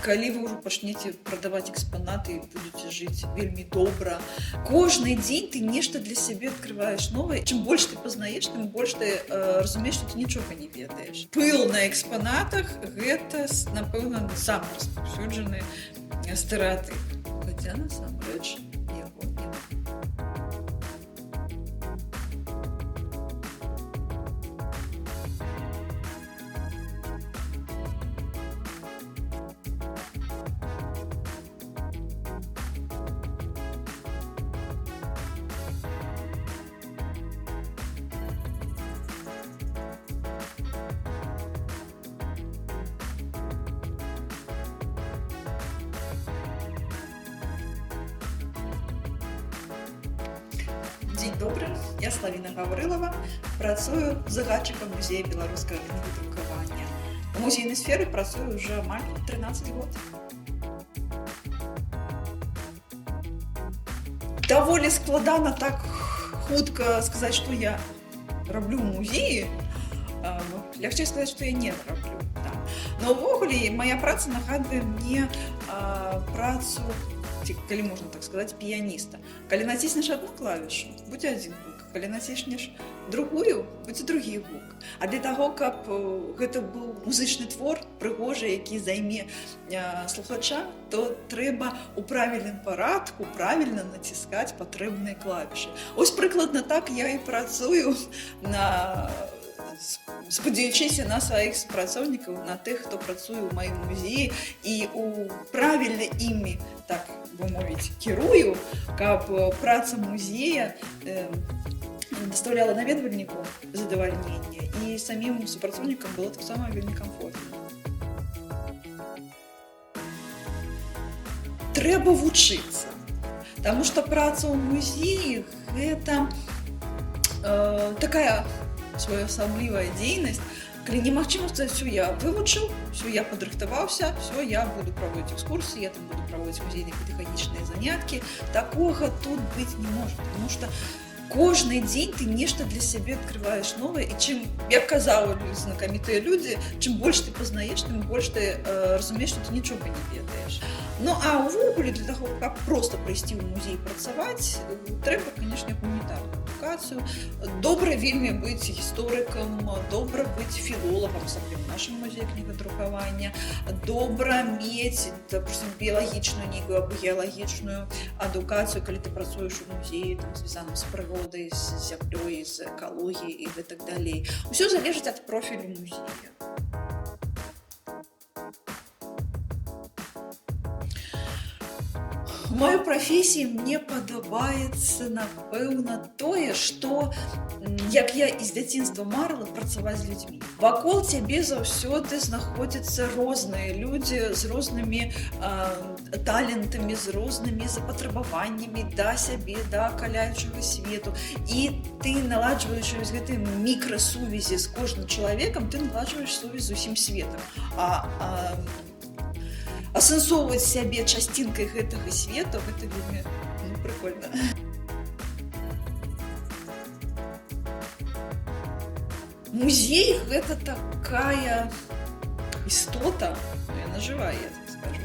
Калі вы ўжо пачнеце прадаваць экспанаты і будзеце жыць вельмі добра. Кожны дзень ты нешта для сябе адкрываеш новае. Чым больш ты пазнаеш, тым больш ты разумееш, што ты нічога не ведаеш. Пыл на экспанатах гэта, напэўна, самы распаўсюджаны стэрэатып. Хаця насамрэч яго няма. Дзень добры, я Славіна Гаврылава, працую загадчыкам музея беларускага кнігадрукавання. У музейнай сферы працую ўжо амаль 13 год. Даволі складана так хутка сказаць, што я раблю ў музеі. Лягчэй сказаць, што я не раблю. Да. Но ўвогуле моя праца нагадвае мне працу, калі можна так сказаць, піяніста. Калі націснеш адну клавішу, будзе адзін гук. Калі націснеш другую, будзе другі гук. А для таго, каб гэта быў музычны твор, прыгожы, які займе слухача, то трэба ў правільным парадку правільна націскаць патрэбныя клавішы. Ось прыкладна так я і працую, спадзяючыся на сваіх супрацоўнікаў, на тых, хто працуе ў маім музеі, і правільна імі, так бы мовіць, кірую, каб праца музея даставляла наведвальніку задавальненне, і самім супрацоўнікам было таксама вельмі камфортна. Трэба вучыцца, таму што праца ў музеі гэта такая своеасаблівая дзейнасць, калі немагчыма сказаць, все, я вывучыў, все, я падрыхтаваўся, все, я буду праводзіць экскурсіі, я там буду праводзіць музейныя педагагічныя заняткі. Такога тут быць не можа, потому што кожны дзень ты нешта для сябе адкрываеш новае, і чым, як казалі знакамітыя людзі, чым больш ты пазнаеш, тым больш ты разумееш, што ты нічога не ведаеш. Ну, а ўвогуле для таго, каб проста прыйсці ў музей працаваць, трэба, канешне, гуманітарную адукацыю. Добра вельмі быць гісторыкам, добра быць філолагам, асабліва ў нашым музеі кнігадрукавання, добра мець, допустим, біялагічную нейкую або геалагічную адукацыю, калі ты працуеш у музеі, звязаным з прыродай, з зямлёй, з экалогіяй і гэтак далей. Усё залежыць ад профілю музея. У маёй прафесіі мне падабаецца, напэўна, тое, што, як я і з дзяцінства марыла, працаваць з людзьмі. Вакол цябе заўсёды знаходзяцца розныя людзі з рознымі талентамі, з рознымі запатрабаваннямі да сябе, да акаляючага свету. І ты, наладжваючы гэтай мікрасувязі з кожным чалавекам, ты наладжваеш сувязь з усім светам. Асэнсоўваць сябе часцінкай гэтага свету, гэта вельмі прыкольна. Музей – гэта такая істота, яна жывая, я так скажу,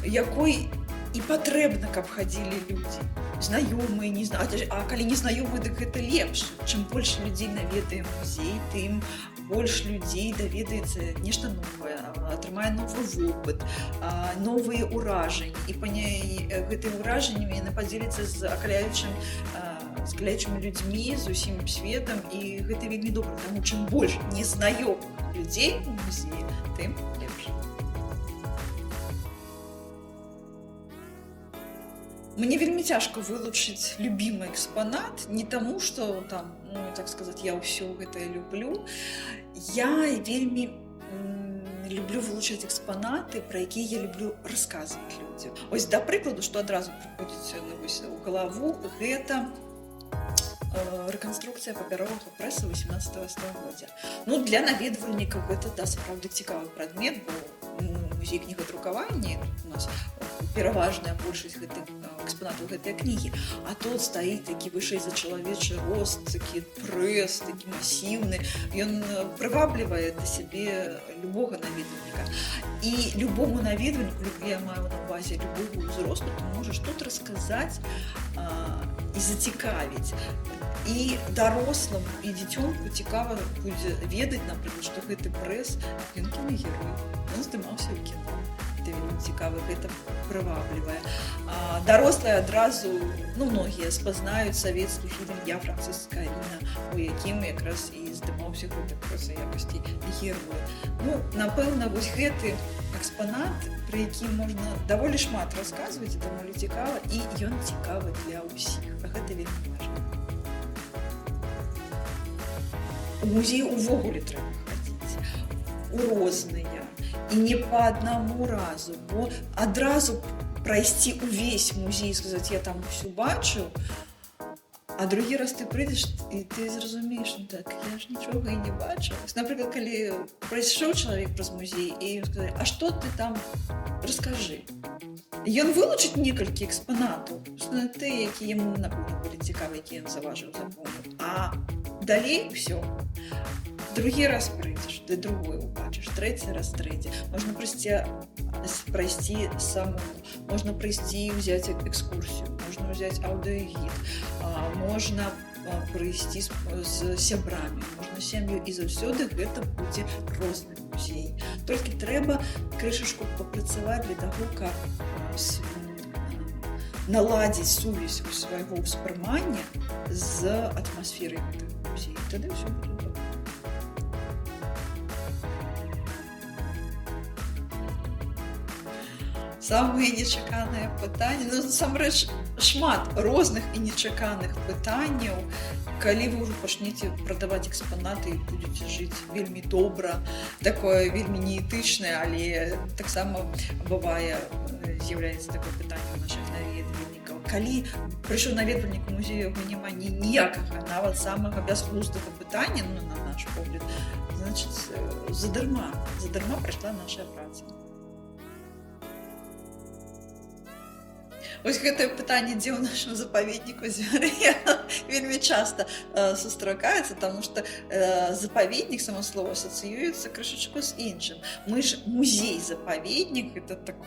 якой і патрэбна, каб хадзілі людзі. Знаёмыя, не знаёмыя, а калі не знаёмыя, дык гэта лепш. Чым больш людзей наведае музей, тым больш людзей даведаецца нешта новае, атрымае новы вопыт, новыя ўражанні. І гэтыя ўражанні яны падзеляцца з акаляючымі людзьмі, з усім светам, і гэта вельмі добра, таму чым больш незнаёмых людзей у музеі, тым лепш. Мне вельмі цяжка вылучыць любімы экспанат, не таму, што там, так сказаць, я ўсё гэта люблю. Я вельмі люблю вылучаць экспанаты, пра якія я люблю расказваць людзям. Ось, да прыкладу, што адразу прыходзіць у галаву, гэта рэканструкцыя папяровага прэса 18 стагоддзя. Ну, для наведвальнікаў гэта, да, сапраўды цікавы прадмет, бо музей кнігадрукавання, у нас пераважная большасць гэтых экспанатаў гэтай кнігі, а тут стаіць такі вышэй за чалавечы рост, такі прэс, такі масіўны, ён прываблівае да сябе любога наведвальніка. І любому наведвальніку, я маю на увазе любого ўзросту, ты можаш тут расказаць і зацікавіць. І дарослым, і дзіцёнку цікава будзе ведаць, напрыклад, што гэты прэс, ён кінагерой, ён здымаўся ў кіно. Гэта вельмі цікава, гэта прываблівае. Дарослыя адразу, многія спазнаюць савецкі фільм «Я, Францыска Аріна», у якім якраз і здымаўся гэты прэс у якасці героя. Напэўна, вось гэты экспанат, пры якім можна даволі шмат расказваць, даволі цікава, і ён цікавы для ўсіх. Гэта вельмі важна. У музей увогуле трэба хадзіць, у розныя, і не па аднаму разу, бо адразу прайсці ўвесь музей, сказаць, я там усё бачыў, а другі раз ты прыйдзеш, і ты зразумееш, так, я ж нічога і не бачыў. Напрыклад, калі прайшоў чалавек праз музей, і ён сказаў, а што ты там, раскажы. Ён вылучыць некалькі экспанатаў, тыя, якія яму, напэўна, былі цікавы, якія ён заважыў, запомніў, а далей ўсё. Другі раз прыйдзеш, ты другой убачыш, трэці раз трэці. Можна прайсці самому, можна прыйсці і ўзяць экскурсію, можна ўзяць аўдыёгід, можна прыйсці з сябрамі, можна сям'ю, і заўсёды гэта будзе розны музей. Толькі трэба крышачку папрацаваць для таго, каб наладзіць сувязь свайго ўспрымання з атмасферай гэтага музея. Тады ўсё будзе добра. Самыя нечаканыя пытанні, насамрэч шмат розных і нечаканых пытанняў. Калі вы ўжо пачнеце прадаваць экспанаты і будзеце жыць вельмі добра, такое вельмі неэтычнае, але таксама бывае, з'яўляецца такое пытанне ў нашых наведвальнікаў. Калі прыйшоў наведвальнік у музею, яго няма ніякага, нават самага бязглуздага пытання, на наш погляд, значыць, задарма прайшла наша праца. Вось гэтае пытанне, дзе ў нашым запаведніку звяры, вельмі часта сустракаецца, таму што запаведнік, само слово, асацыюецца крышачку з іншым. Мы ж музей-запаведнік, гэта такой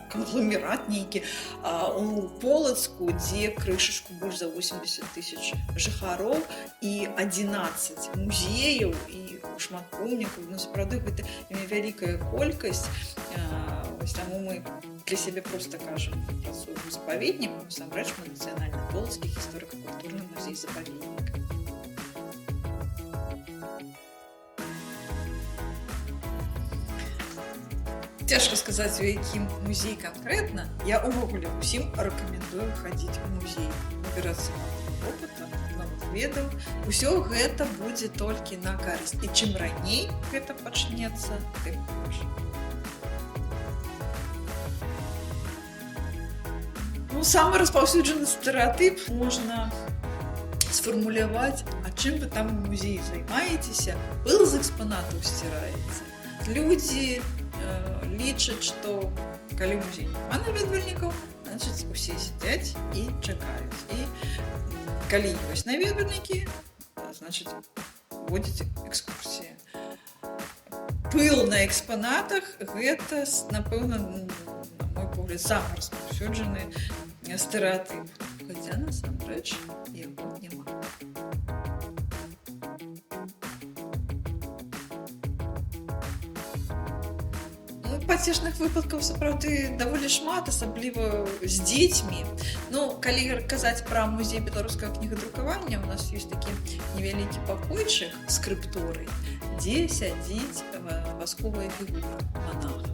конгломерат нейкі у Полацку, дзе крышачку больш за 80 000 жыхароў і 11 музеяў і шмат помнікаў. Сапраўды, гэта вялікая колькасць, таму мы для сябе проста кажам, працуем у запаведніку, насамрэч мы нацыянальны полацкі гісторыка-культурны музей-запаведнік. Цяжка сказаць, у якім музей канкрэтна. Я ўвогуле ўсім рэкамендую хадзіць у музей, набірацца опыта, новых ведаў. Усё гэта будзе толькі на карысць. І чым раней гэта пачнецца, тым больш. Самы распаўсюджаны стэрэатып можна сфармуляваць, а чым вы там у музеі займаецеся, пыл з экспанатаў сціраецца. Людзі лічаць, што калі музей няма наведвальнікаў, значыць, усе сядзяць і чакаюць. І калі ёсць наведвальнікі, значыць, водзіць экскурсіі. Пыл на экспанатах – гэта, напэўна, на мой погляд, самы распаўсюджаны стэрэатып. Хаця, насамрэч, яго няма. Пацешных выпадкаў, сапраўды, даволі шмат, асабліва з дзецьмі. Калі казаць пра музей беларускага кнігадрукавання, у нас ёсць такі невялікі пакойчык, скрыпторый, дзе сядзіць васковая фігура манаха.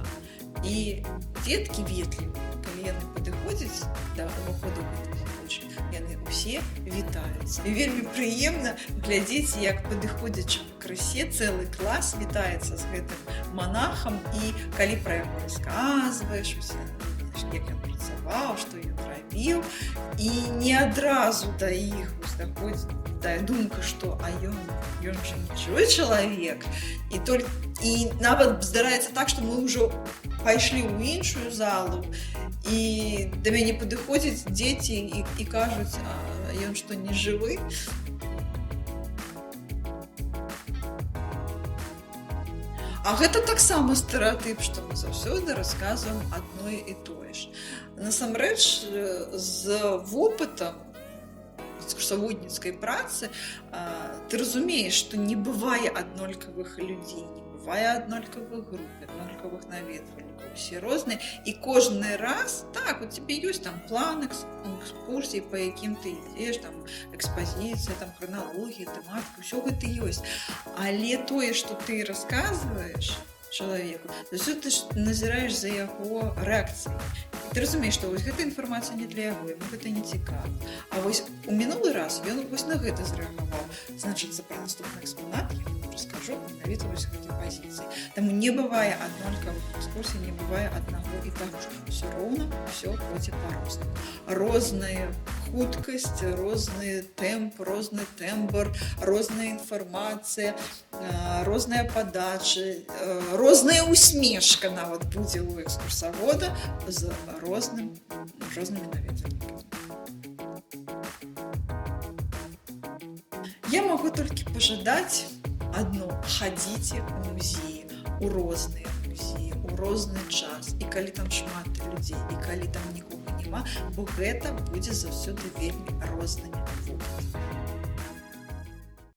І дзеткі ветлівыя, калі яны падыходзяць да ўваходу гэтай фігуры, яны ўсе вітаюцца. І вельмі прыемна глядзець, як падыходзячы па крысе цэлы клас вітаецца з гэтым манахам, і калі пра яго расказваеш, як ён працаваў, што ён рабіў, і не адразу да іх даходзіць тая думка, што ён жа не чужой чалавек, і нават здараецца так, што мы ўжо пайшлі ў іншую залу, і да мяне падыходзяць дзеці і кажуць, ён што, не жывы? А гэта таксама стэрэатып, што мы заўсёды расказваем адно і тое ж. Насамрэч, з вопытам экскурсаводніцкай працы ты разумееш, што не бывае аднолькавых людзей, не бывае аднолькавых груп, аднолькавых наведвальнікаў, усе розныя, і кожны раз, так, у цябе ёсць там план экскурсій, па якім ты ідзеш, там экспазіцыя, там храналогія, тэматыка, ўсё гэта ёсць. Але тое, што ты расказваеш чалавеку, заўсёды ты назіраеш за яго рэакцыяй. Ты разумееш, што вось гэта інфармацыя не для яго, яму гэта не цікава. А вось у мінулы раз ён вось на гэта зрэагаваў. Значыцца, пра наступны экспанат я вам раскажу менавіта вось гэтай пазіцыі. Таму не бывае аднолькавых экскурсій, не бывае аднаго і таго ж. Усё роўна, усё ходзіць па-рознаму. Розная хуткасць, розны тэмп, розны тэмбр, розная інфармацыя, розная падача, розная усмешка нават будзе ў экскурсавода з рознымі наведвальнікамі. Я магу толькі пажадаць адно: хадзіце ў музеі, у розныя музеі, у розны час, і калі там шмат людзей, і калі там нікога няма, бо гэта будзе заўсёды вельмі рознымі вопытамі.